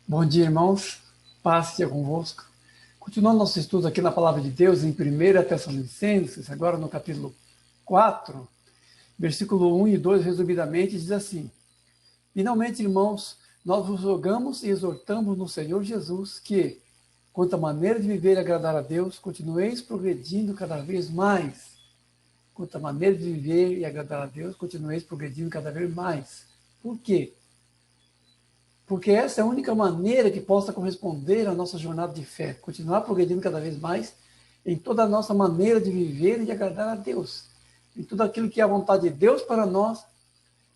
Bom dia, irmãos. Paz seja convosco. Continuando nosso estudo aqui na Palavra de Deus, em 1 Tessalonicenses, agora no capítulo 4, versículo 1 e 2, resumidamente, diz assim: Finalmente, irmãos, nós vos rogamos e exortamos no Senhor Jesus que, quanto à maneira de viver e agradar a Deus, continueis progredindo cada vez mais. Quanto à maneira de viver e agradar a Deus, continueis progredindo cada vez mais. Por quê? Porque essa é a única maneira que possa corresponder à nossa jornada de fé, continuar progredindo cada vez mais em toda a nossa maneira de viver e de agradar a Deus, em tudo aquilo que é a vontade de Deus para nós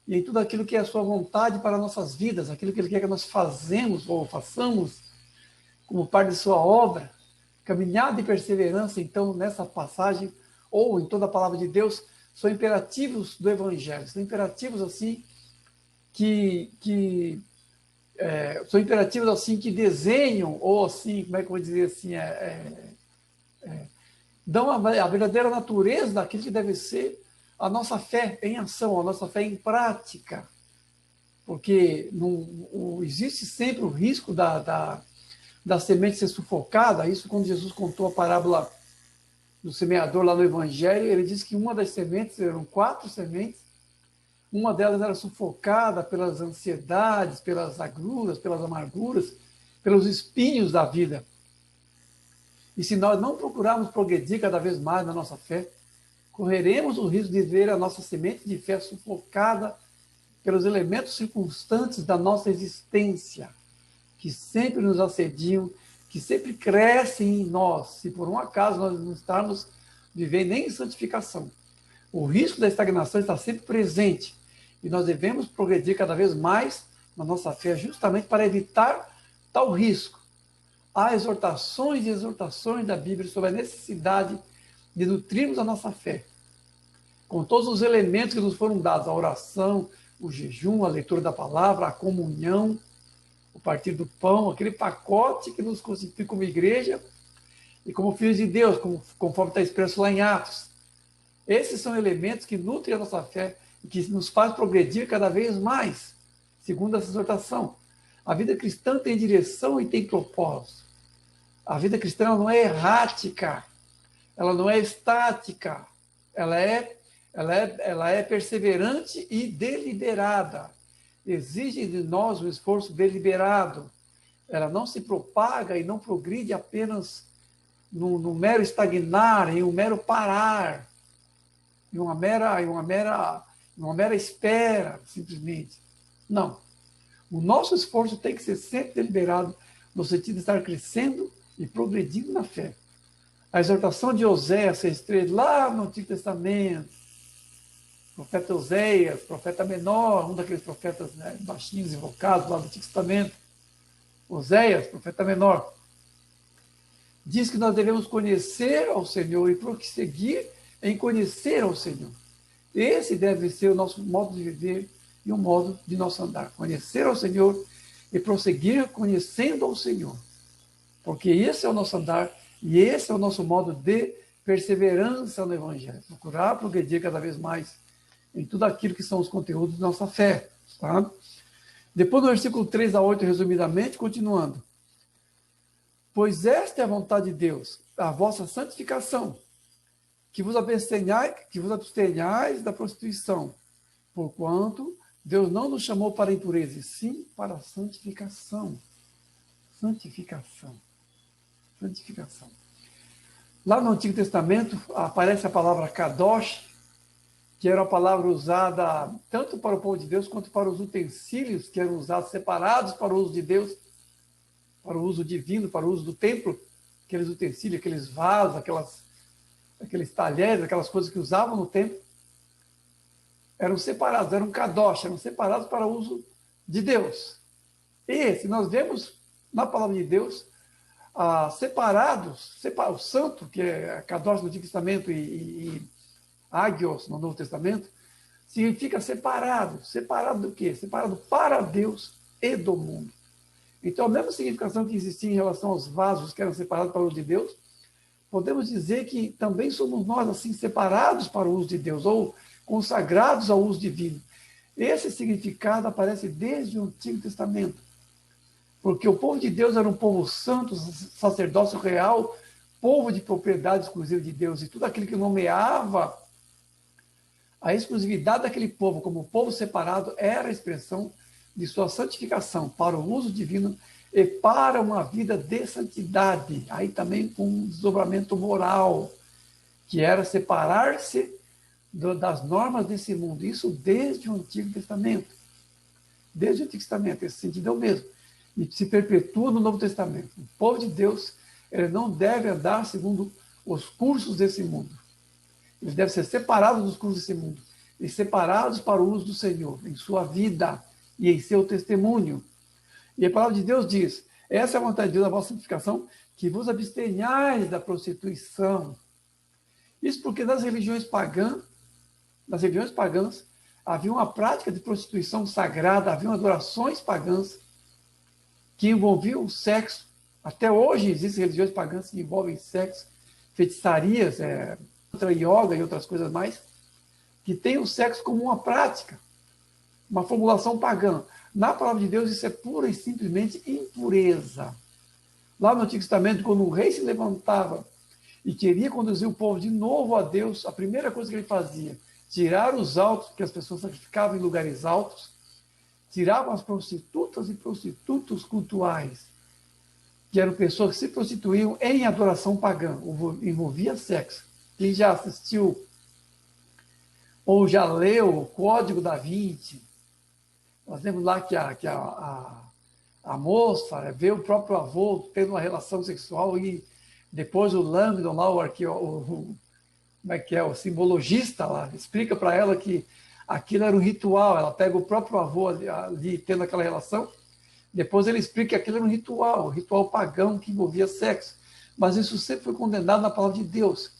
e em tudo aquilo que é a sua vontade para nossas vidas, aquilo que Ele quer que nós fazemos ou façamos como parte de sua obra, caminhada e perseverança, então, nessa passagem, ou em toda a palavra de Deus, são imperativos do Evangelho, são imperativos assim que são imperativos assim que desenham, ou assim, como é que eu vou dizer assim, dão a verdadeira natureza daquilo que deve ser a nossa fé em ação, a nossa fé em prática. Porque existe sempre o risco da semente ser sufocada. Isso quando Jesus contou a parábola do semeador lá no Evangelho, ele disse que uma das sementes, eram 4 sementes, uma delas era sufocada pelas ansiedades, pelas agruras, pelas amarguras, pelos espinhos da vida. E se nós não procurarmos progredir cada vez mais na nossa fé, correremos o risco de ver a nossa semente de fé sufocada pelos elementos circunstantes da nossa existência, que sempre nos assediam, que sempre crescem em nós, se por um acaso nós não estarmos vivendo nem em santificação. O risco da estagnação está sempre presente e nós devemos progredir cada vez mais na nossa fé, justamente para evitar tal risco. Há exortações e exortações da Bíblia sobre a necessidade de nutrirmos a nossa fé, com todos os elementos que nos foram dados: a oração, o jejum, a leitura da palavra, a comunhão, o partir do pão, aquele pacote que nos constitui como igreja e como filhos de Deus, conforme está expresso lá em Atos. Esses são elementos que nutrem a nossa fé e que nos faz progredir cada vez mais, segundo essa exortação. A vida cristã tem direção e tem propósito. A vida cristã não é errática, ela não é estática, ela é perseverante e deliberada. Exige de nós um esforço deliberado. Ela não se propaga e não progride apenas no mero estagnar, em um mero parar, em uma mera espera, simplesmente. Não. O nosso esforço tem que ser sempre deliberado, no sentido de estar crescendo e progredindo na fé. A exortação de Oséias 6,3, lá no Antigo Testamento, profeta Oséias, profeta menor, um daqueles profetas, né, baixinhos invocados lá do Antigo Testamento, Oséias, profeta menor, diz que nós devemos conhecer ao Senhor e prosseguir em conhecer ao Senhor. Esse deve ser o nosso modo de viver e o modo de nosso andar. Conhecer ao Senhor e prosseguir conhecendo ao Senhor. Porque esse é o nosso andar e esse é o nosso modo de perseverança no Evangelho. Procurar progredir cada vez mais em tudo aquilo que são os conteúdos da nossa fé. Tá? Depois do versículo 3 a 8, resumidamente, continuando. Pois esta é a vontade de Deus, a vossa santificação, que vos abstenhais da prostituição, porquanto Deus não nos chamou para a impureza, e sim para a santificação. Santificação. Santificação. Lá no Antigo Testamento aparece a palavra kadosh, que era uma palavra usada tanto para o povo de Deus quanto para os utensílios que eram usados separados para o uso de Deus, para o uso divino, para o uso do templo, aqueles utensílios, aqueles vasos, aqueles talheres, aquelas coisas que usavam no templo, eram separados, eram kadosh, eram separados para o uso de Deus. E se nós vemos na palavra de Deus, separados, o santo, que é kadosh no Antigo Testamento e agios no Novo Testamento, significa separado. Separado do quê? Separado para Deus e do mundo. Então, a mesma significação que existia em relação aos vasos que eram separados para o uso de Deus, podemos dizer que também somos nós, assim, separados para o uso de Deus, ou consagrados ao uso divino. Esse significado aparece desde o Antigo Testamento. Porque o povo de Deus era um povo santo, sacerdócio real, povo de propriedade exclusiva de Deus, e tudo aquilo que nomeava a exclusividade daquele povo como povo separado era a expressão de sua santificação para o uso divino e para uma vida de santidade. Aí também com um desdobramento moral, que era separar-se das normas desse mundo. Isso desde o Antigo Testamento. Desde o Antigo Testamento, esse sentido é o mesmo. E se perpetua no Novo Testamento. O povo de Deus, ele não deve andar segundo os cursos desse mundo. Eles devem ser separados dos cursos desse mundo e separados para o uso do Senhor, em sua vida e em seu testemunho. E a palavra de Deus diz, essa é a vontade de Deus, a vossa santificação, que vos abstenhais da prostituição. Isso porque nas religiões pagãs, havia uma prática de prostituição sagrada, havia adorações pagãs que envolviam o sexo. Até hoje existem religiões pagãs que envolvem sexo, feitiçarias, yoga e outras coisas mais, que tem o sexo como uma prática, uma formulação pagã. Na palavra de Deus, isso é pura e simplesmente impureza. Lá no Antigo Testamento, quando o rei se levantava e queria conduzir o povo de novo a Deus, a primeira coisa que ele fazia, tirar os altos, que as pessoas sacrificavam em lugares altos, tiravam as prostitutas e prostitutos cultuais, que eram pessoas que se prostituíam em adoração pagã, envolvia sexo. Quem já assistiu ou já leu o Código da Vinci, nós vemos lá que a moça vê o próprio avô tendo uma relação sexual e depois o Langdon, lá, o simbologista lá, explica para ela que aquilo era um ritual, ela pega o próprio avô ali tendo aquela relação, depois ele explica que aquilo era um ritual pagão que envolvia sexo, mas isso sempre foi condenado na palavra de Deus.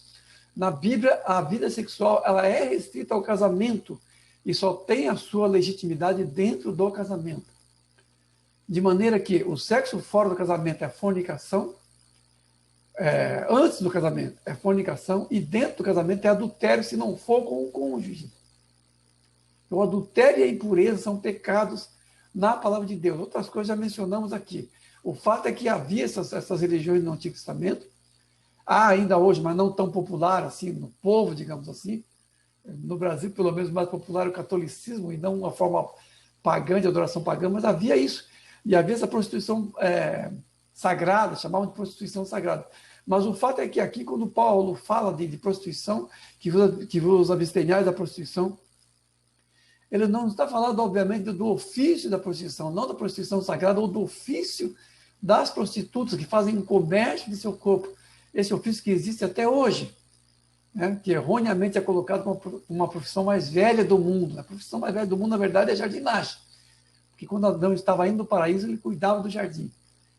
Na Bíblia, a vida sexual ela é restrita ao casamento e só tem a sua legitimidade dentro do casamento. De maneira que o sexo fora do casamento é fornicação, antes do casamento é fornicação e dentro do casamento é adultério se não for com o cônjuge. O adultério e a impureza são pecados na palavra de Deus. Outras coisas já mencionamos aqui. O fato é que havia essas religiões no Antigo Testamento, há ainda hoje, mas não tão popular assim no povo, digamos assim. No Brasil, pelo menos, mais popular o catolicismo e não uma forma pagã, de adoração pagã, mas havia isso. E havia essa prostituição sagrada, chamavam de prostituição sagrada. Mas o fato é que aqui, quando Paulo fala de prostituição, que vos abstenhais da prostituição, ele não está falando, obviamente, do ofício da prostituição, não da prostituição sagrada, ou do ofício das prostitutas que fazem um comércio de seu corpo. Esse ofício que existe até hoje, né, que erroneamente é colocado como uma profissão mais velha do mundo. A profissão mais velha do mundo, na verdade, é jardinagem. Porque quando Adão estava indo no paraíso, ele cuidava do jardim.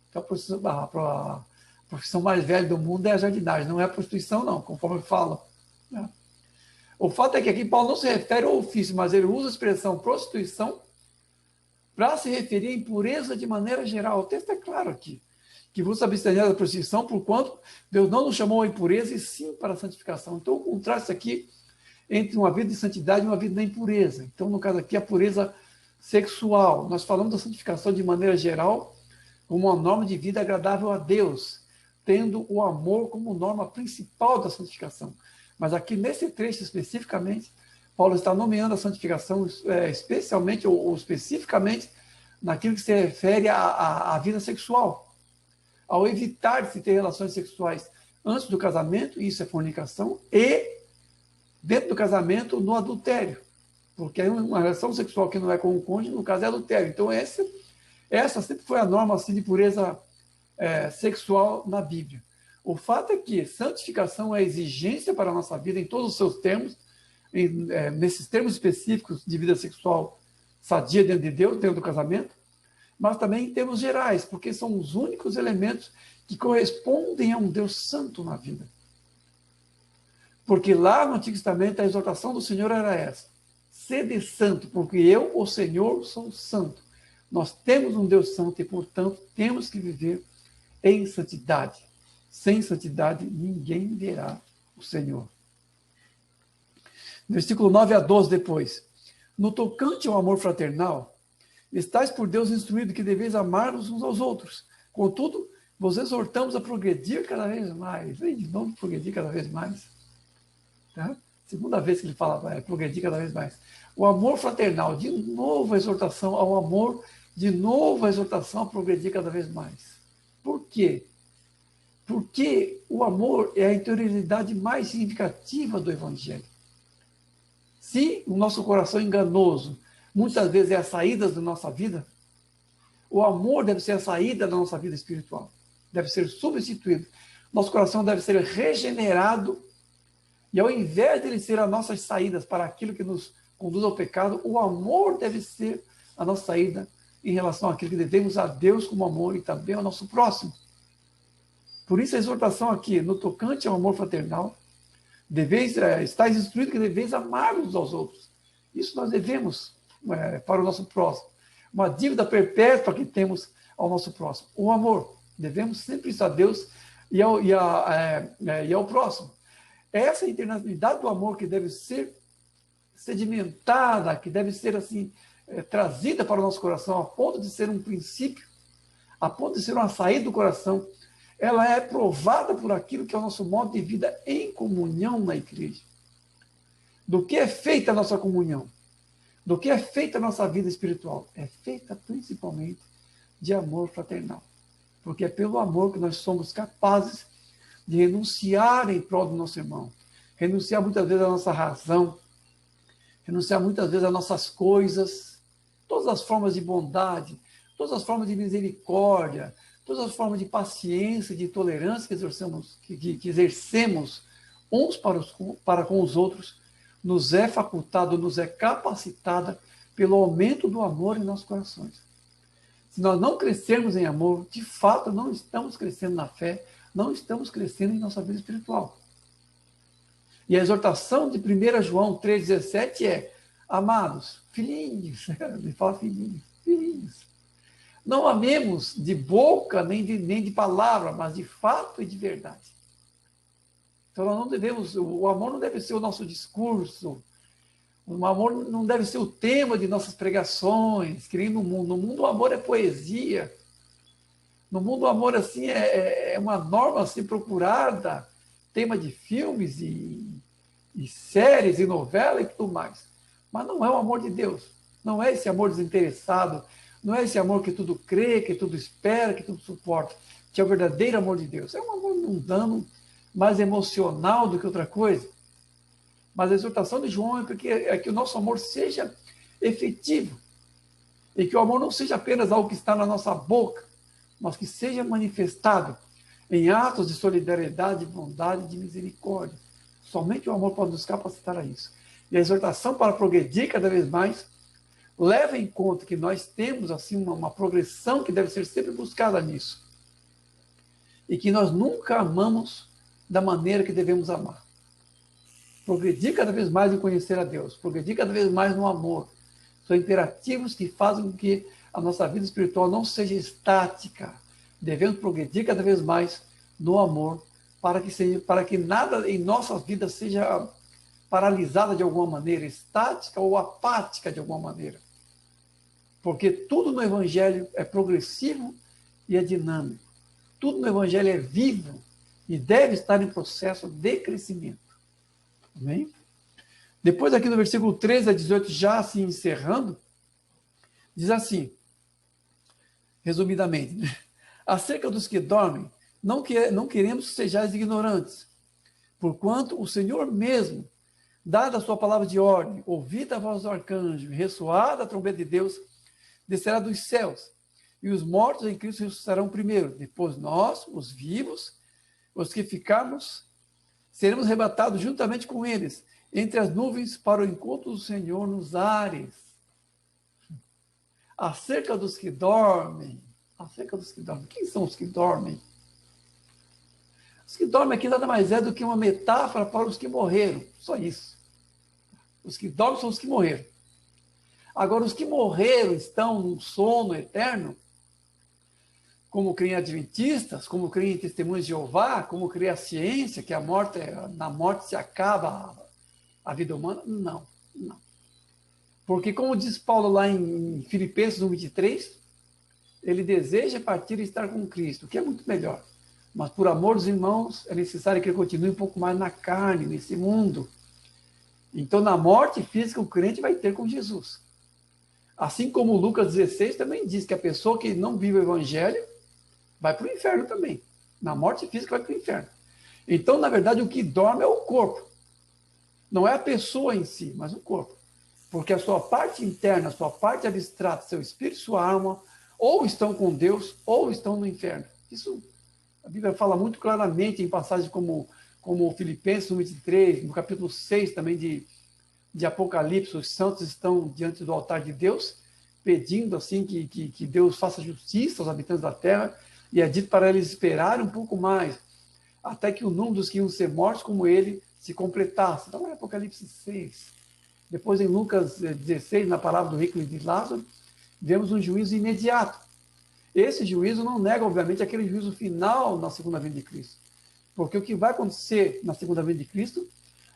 Então, a profissão mais velha do mundo é a jardinagem, não é a prostituição, não, conforme fala. Né? O fato é que aqui Paulo não se refere ao ofício, mas ele usa a expressão prostituição para se referir à impureza de maneira geral. O texto é claro aqui, que vos abstenhais da prostituição, porquanto Deus não nos chamou à impureza, e sim para a santificação. Então, o contraste aqui entre uma vida de santidade e uma vida da impureza. Então, no caso aqui, a pureza sexual. Nós falamos da santificação de maneira geral, como uma norma de vida agradável a Deus, tendo o amor como norma principal da santificação. Mas aqui, nesse trecho especificamente, Paulo está nomeando a santificação especialmente ou especificamente naquilo que se refere à vida sexual. Ao evitar de se ter relações sexuais antes do casamento, isso é fornicação, e dentro do casamento, no adultério. Porque uma relação sexual que não é com o cônjuge, no caso, é adultério. Então, essa sempre foi a norma assim, de pureza sexual na Bíblia. O fato é que santificação é exigência para a nossa vida em todos os seus termos, nesses termos específicos de vida sexual sadia dentro de Deus, dentro do casamento, mas também em termos gerais, porque são os únicos elementos que correspondem a um Deus santo na vida. Porque lá no Antigo Testamento a exortação do Senhor era essa: sede santo, porque eu, o Senhor, sou santo. Nós temos um Deus santo e, portanto, temos que viver em santidade. Sem santidade, ninguém verá o Senhor. Versículo 9 a 12 depois. No tocante ao amor fraternal, estáis por Deus instruídos que deveis amar-vos uns aos outros. Contudo, vos exortamos a progredir cada vez mais. Vem de novo, progredir cada vez mais. Tá? Segunda vez que ele fala, progredir cada vez mais. O amor fraternal, de novo a exortação ao amor, de novo a exortação a progredir cada vez mais. Por quê? Porque o amor é a interioridade mais significativa do Evangelho. Se o nosso coração enganoso muitas vezes é a saída da nossa vida, o amor deve ser a saída da nossa vida espiritual. Deve ser substituído. Nosso coração deve ser regenerado e ao invés de ele ser as nossas saídas para aquilo que nos conduz ao pecado, o amor deve ser a nossa saída em relação àquilo que devemos a Deus como amor e também ao nosso próximo. Por isso a exortação aqui, no tocante ao amor fraternal, estáis instruídos que deveis amar uns aos outros. Isso nós devemos para o nosso próximo. Uma dívida perpétua que temos ao nosso próximo. O amor. Devemos sempre isso a Deus e ao próximo. Essa internacionalidade do amor que deve ser sedimentada, que deve ser assim trazida para o nosso coração, a ponto de ser um princípio, a ponto de ser uma saída do coração, ela é provada por aquilo que é o nosso modo de vida em comunhão na igreja. Do que é feita a nossa comunhão? Do que é feita a nossa vida espiritual? É feita principalmente de amor fraternal. Porque é pelo amor que nós somos capazes de renunciar em prol do nosso irmão. Renunciar muitas vezes à nossa razão, renunciar muitas vezes às nossas coisas, todas as formas de bondade, todas as formas de misericórdia, todas as formas de paciência, de tolerância que exercemos uns para com os outros, nos é facultado, nos é capacitada pelo aumento do amor em nossos corações. Se nós não crescermos em amor, de fato não estamos crescendo na fé, não estamos crescendo em nossa vida espiritual. E a exortação de 1 João 3,17 é: amados, filhinhos, ele fala filhinhos, não amemos de boca nem de palavra, mas de fato e de verdade. Então nós não devemos, o amor não deve ser o nosso discurso, o amor não deve ser o tema de nossas pregações, criando no mundo. No mundo o amor é poesia. No mundo o amor assim é uma norma assim procurada, tema de filmes e séries e novelas e tudo mais. Mas não é o amor de Deus. Não é esse amor desinteressado, não é esse amor que tudo crê, que tudo espera, que tudo suporta, que é o verdadeiro amor de Deus. É um amor mundano, mais emocional do que outra coisa. Mas a exortação de João é que o nosso amor seja efetivo. E que o amor não seja apenas algo que está na nossa boca, mas que seja manifestado em atos de solidariedade, de bondade e de misericórdia. Somente o amor pode nos capacitar a isso. E a exortação para progredir cada vez mais leva em conta que nós temos assim uma progressão que deve ser sempre buscada nisso. E que nós nunca amamos da maneira que devemos amar. Progredir cada vez mais em conhecer a Deus, progredir cada vez mais no amor. São imperativos que fazem com que a nossa vida espiritual não seja estática. Devemos progredir cada vez mais no amor, para que nada em nossas vidas seja paralisada de alguma maneira, estática ou apática de alguma maneira. Porque tudo no Evangelho é progressivo e é dinâmico. Tudo no Evangelho é vivo e deve estar em processo de crescimento. Amém? Depois aqui no versículo 13 a 18, já assim encerrando, diz assim, resumidamente, acerca dos que dormem, não queremos que sejais ignorantes, porquanto o Senhor mesmo, dada a sua palavra de ordem, ouvida a voz do arcanjo, ressoada a trombeta de Deus, descerá dos céus, e os mortos em Cristo ressuscitarão primeiro, depois nós, os vivos, os que ficarmos, seremos arrebatados juntamente com eles, entre as nuvens, para o encontro do Senhor nos ares. Acerca dos que dormem, quem são os que dormem? Os que dormem aqui nada mais é do que uma metáfora para os que morreram, só isso. Os que dormem são os que morreram. Agora, os que morreram estão num sono eterno, como creem adventistas, como creem testemunhos de Jeová, como crê a ciência, que na morte se acaba a vida humana? Não. Porque, como diz Paulo lá em Filipenses 1:23, ele deseja partir e estar com Cristo, o que é muito melhor. Mas, por amor dos irmãos, é necessário que ele continue um pouco mais na carne, nesse mundo. Então, na morte física, o crente vai ter com Jesus. Assim como Lucas 16 também diz que a pessoa que não vive o evangelho vai para o inferno também. Na morte física vai para o inferno. Então, na verdade, o que dorme é o corpo. Não é a pessoa em si, mas o corpo. Porque a sua parte interna, a sua parte abstrata, seu espírito e sua alma, ou estão com Deus, ou estão no inferno. Isso a Bíblia fala muito claramente em passagens como Filipenses 1:23, no capítulo 6 também de Apocalipse, os santos estão diante do altar de Deus, pedindo assim que Deus faça justiça aos habitantes da terra, e é dito para eles esperarem um pouco mais, até que o número dos que iam ser mortos como ele se completasse. Então é Apocalipse 6. Depois em Lucas 16, na palavra do rico e de Lázaro, vemos um juízo imediato. Esse juízo não nega, obviamente, aquele juízo final na segunda vinda de Cristo. Porque o que vai acontecer na segunda vinda de Cristo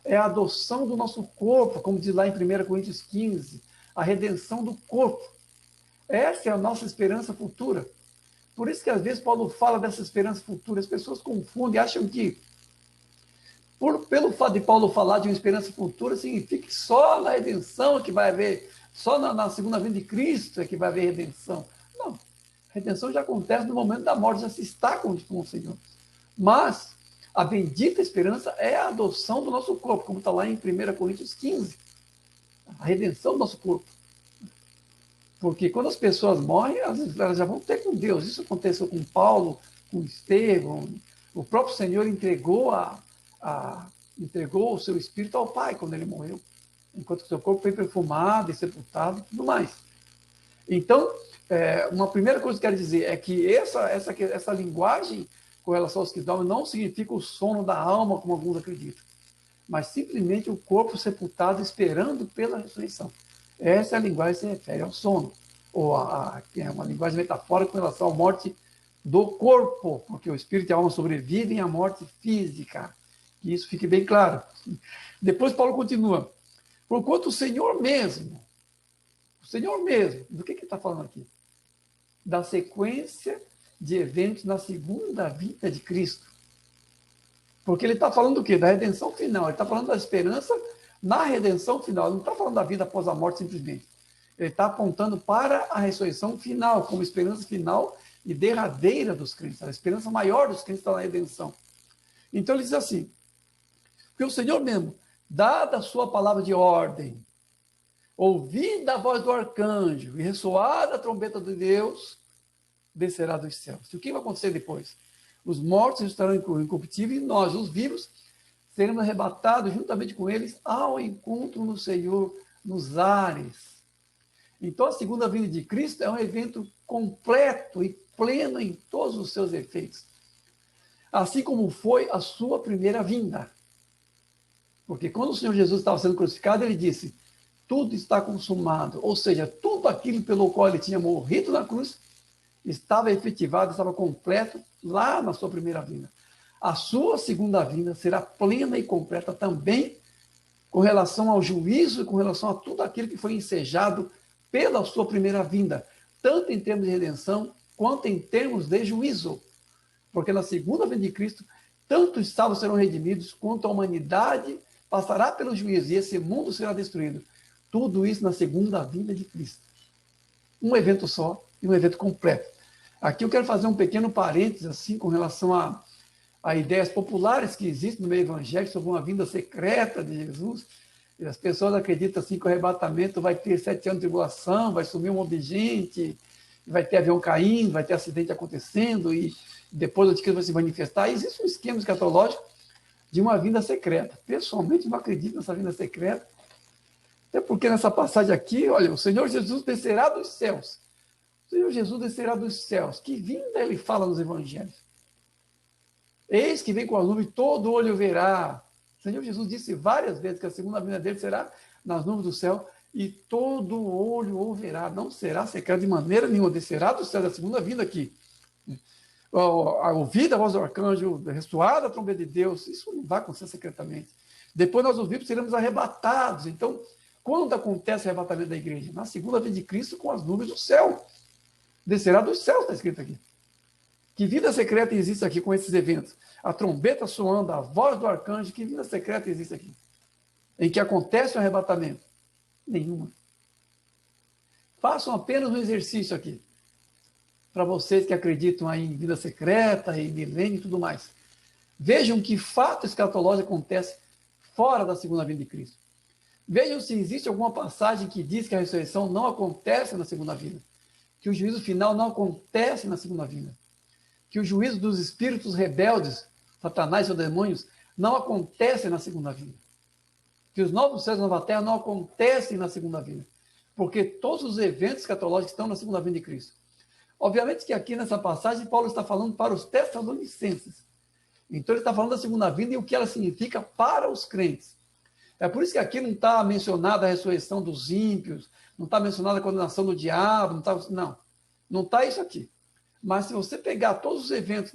é a adoção do nosso corpo, como diz lá em 1 Coríntios 15, a redenção do corpo. Essa é a nossa esperança futura. Por isso que às vezes Paulo fala dessa esperança futura, as pessoas confundem, acham que pelo fato de Paulo falar de uma esperança futura, significa que só na redenção que vai haver, só na segunda vinda de Cristo é que vai haver redenção. Não, a redenção já acontece no momento da morte, já se está com o Senhor. Mas a bendita esperança é a adoção do nosso corpo, como está lá em 1 Coríntios 15. A redenção do nosso corpo. Porque quando as pessoas morrem, elas já vão ter com Deus. Isso aconteceu com Paulo, com Estevão. O próprio Senhor entregou o seu espírito ao Pai quando ele morreu. Enquanto o seu corpo foi perfumado e sepultado e tudo mais. Então, uma primeira coisa que eu quero dizer é que essa linguagem com relação aos que dormem não significa o sono da alma, como alguns acreditam, mas simplesmente o corpo sepultado esperando pela ressurreição. Essa é a linguagem que se refere ao sono, ou é uma linguagem metafórica com relação à morte do corpo, porque o espírito e a alma sobrevivem à morte física. Que isso fique bem claro. Depois Paulo continua. Porquanto o Senhor mesmo, do que ele está falando aqui? Da sequência de eventos na segunda vinda de Cristo. Porque ele está falando do quê? Da redenção final. Ele está falando da esperança na redenção final. Ele não está falando da vida após a morte simplesmente. Ele está apontando para a ressurreição final, como esperança final e derradeira dos crentes. A esperança maior dos crentes está na redenção. Então ele diz assim, porque o Senhor mesmo, dada a sua palavra de ordem, ouvida a voz do arcanjo e ressoada a trombeta de Deus, descerá dos céus. E o que vai acontecer depois? Os mortos estarão incorruptíveis e nós, os vivos, seremos arrebatados juntamente com eles ao encontro no Senhor nos ares. Então, a segunda vinda de Cristo é um evento completo e pleno em todos os seus efeitos. Assim como foi a sua primeira vinda. Porque quando o Senhor Jesus estava sendo crucificado, ele disse, tudo está consumado. Ou seja, tudo aquilo pelo qual ele tinha morrido na cruz, estava efetivado, estava completo lá na sua primeira vinda. A sua segunda vinda será plena e completa também com relação ao juízo e com relação a tudo aquilo que foi ensejado pela sua primeira vinda, tanto em termos de redenção quanto em termos de juízo. Porque na segunda vinda de Cristo, tanto os salvos serão redimidos, quanto a humanidade passará pelo juízo e esse mundo será destruído. Tudo isso na segunda vinda de Cristo. Um evento só e um evento completo. Aqui eu quero fazer um pequeno parênteses assim, com relação a ideias populares que existem no meio evangélico sobre uma vinda secreta de Jesus. E as pessoas acreditam assim, que o arrebatamento vai ter 7 anos de tribulação, vai sumir um monte de gente, vai ter avião caindo, vai ter acidente acontecendo e depois o anticristo vai se manifestar. Existe um esquema escatológico de uma vinda secreta. Pessoalmente, não acredito nessa vinda secreta, até porque nessa passagem aqui, olha, o Senhor Jesus descerá dos céus. O Senhor Jesus descerá dos céus. Que vinda ele fala nos evangelhos? Eis que vem com a nuvem, todo olho verá. O Senhor Jesus disse várias vezes que a segunda vinda dele será nas nuvens do céu e todo olho o verá. Não será secreto de maneira nenhuma. Descerá do céu da segunda vinda aqui. A ouvida a voz do arcanjo, ressoada a trombeta de Deus, isso não vai acontecer secretamente. Depois nós ouvimos, seremos arrebatados. Então, Quando acontece o arrebatamento da igreja? Na segunda vinda de Cristo com as nuvens do céu. Descerá dos céus, está escrito aqui. Que vida secreta existe aqui com esses eventos? A trombeta soando, a voz do arcanjo, que vida secreta existe aqui? Em que acontece o arrebatamento? Nenhuma. Façam apenas um exercício aqui. Para vocês que acreditam aí em vida secreta, em milênio e tudo mais. Vejam que fato escatológico acontece fora da segunda vinda de Cristo. Vejam se existe alguma passagem que diz que a ressurreição não acontece na segunda vinda. Que o juízo final não acontece na segunda vinda. Que o juízo dos espíritos rebeldes, Satanás e seus demônios, não acontece na segunda vinda. Que os novos céus e nova terra não acontecem na segunda vinda. Porque todos os eventos escatológicos estão na segunda vinda de Cristo. Obviamente que aqui nessa passagem, Paulo está falando para os tessalonicenses. Então ele está falando da segunda vinda e o que ela significa para os crentes. É por isso que aqui não está mencionada a ressurreição dos ímpios, não está mencionada a condenação do diabo, não está isso aqui. Mas se você pegar todos os eventos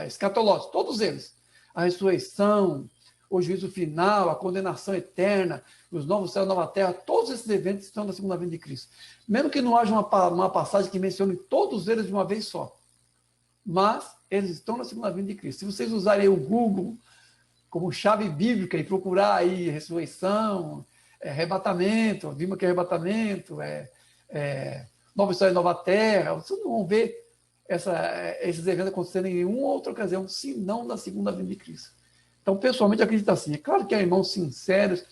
escatológicos, todos eles, a ressurreição, o juízo final, a condenação eterna, os novos céus e nova terra, todos esses eventos estão na segunda vinda de Cristo. Mesmo que não haja uma passagem que mencione todos eles de uma vez só. Mas eles estão na segunda vinda de Cristo. Se vocês usarem o Google como chave bíblica e procurar aí ressurreição, arrebatamento, vimos que é arrebatamento, novos céus e nova terra, vocês não vão ver esses eventos acontecendo em nenhuma outra ocasião, senão na segunda vinda de Cristo. Então, pessoalmente, acredito assim. É claro que há irmãos sinceros,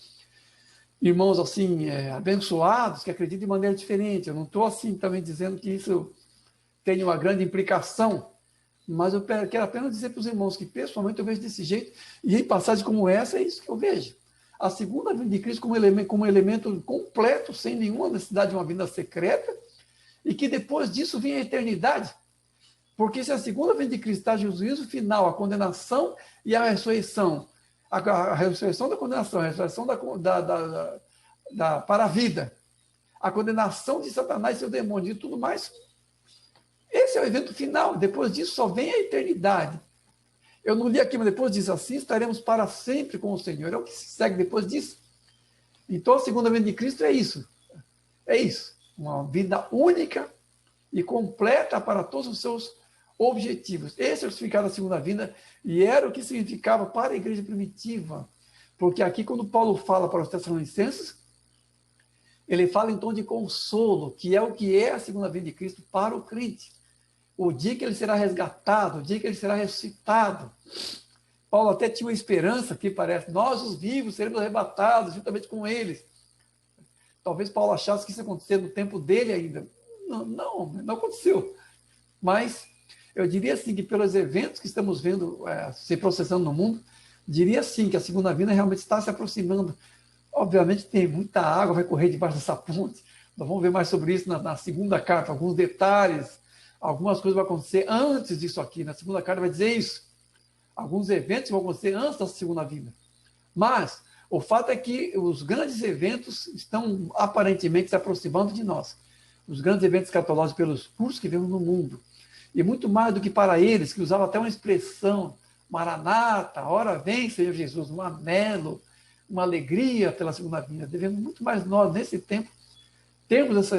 irmãos assim, abençoados, que acreditam de maneira diferente. Eu não estou assim também dizendo que isso tem uma grande implicação, mas eu quero apenas dizer para os irmãos que, pessoalmente, eu vejo desse jeito, e em passagem como essa, é isso que eu vejo. A segunda vinda de Cristo como elemento completo, sem nenhuma necessidade de uma vinda secreta, e que depois disso vem a eternidade. Porque se a segunda vinda de Cristo está no juízo final, a condenação e a ressurreição, a ressurreição da condenação, a ressurreição para a vida, a condenação de Satanás e seu demônio e tudo mais, esse é o evento final. Depois disso só vem a eternidade. Eu não li aqui, mas depois disso assim, estaremos para sempre com o Senhor. É o que se segue depois disso. Então a segunda vinda de Cristo é isso. É isso. Uma vida única e completa para todos os seus objetivos. Esse é o significado da segunda vinda e era o que significava para a igreja primitiva. Porque aqui, quando Paulo fala para os Tessalonicenses, ele fala em tom de consolo, que é o que é a segunda vinda de Cristo para o crente. O dia que ele será resgatado, o dia que ele será ressuscitado. Paulo até tinha uma esperança que parece, nós os vivos seremos arrebatados juntamente com eles. Talvez Paulo achasse que isso ia acontecer no tempo dele ainda. Não aconteceu. Mas eu diria assim que pelos eventos que estamos vendo se processando no mundo, diria sim que a segunda vinda realmente está se aproximando. Obviamente tem muita água, vai correr debaixo dessa ponte. Nós vamos ver mais sobre isso na segunda carta, alguns detalhes, algumas coisas vão acontecer antes disso aqui. Na segunda carta vai dizer isso. Alguns eventos vão acontecer antes da segunda vinda. Mas o fato é que os grandes eventos estão aparentemente se aproximando de nós. Os grandes eventos escatológicos pelos cursos que vemos no mundo. E muito mais do que para eles, que usavam até uma expressão, Maranata, ora vem, Senhor Jesus, um anelo, uma alegria pela segunda vinda. Devemos muito mais nós, nesse tempo, termos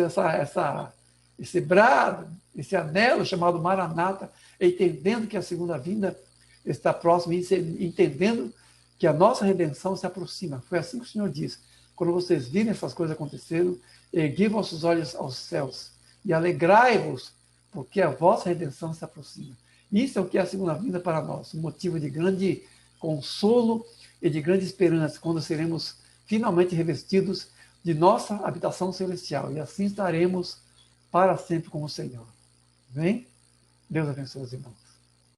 esse brado, esse anelo chamado Maranata, entendendo que a segunda vinda está próxima e entendendo que a nossa redenção se aproxima. Foi assim que o Senhor diz. Quando vocês virem essas coisas acontecendo, ergui vossos olhos aos céus e alegrai-vos, porque a vossa redenção se aproxima. Isso é o que é a segunda vinda para nós, um motivo de grande consolo e de grande esperança, quando seremos finalmente revestidos de nossa habitação celestial, e assim estaremos para sempre com o Senhor. Amém? Deus abençoe os irmãos.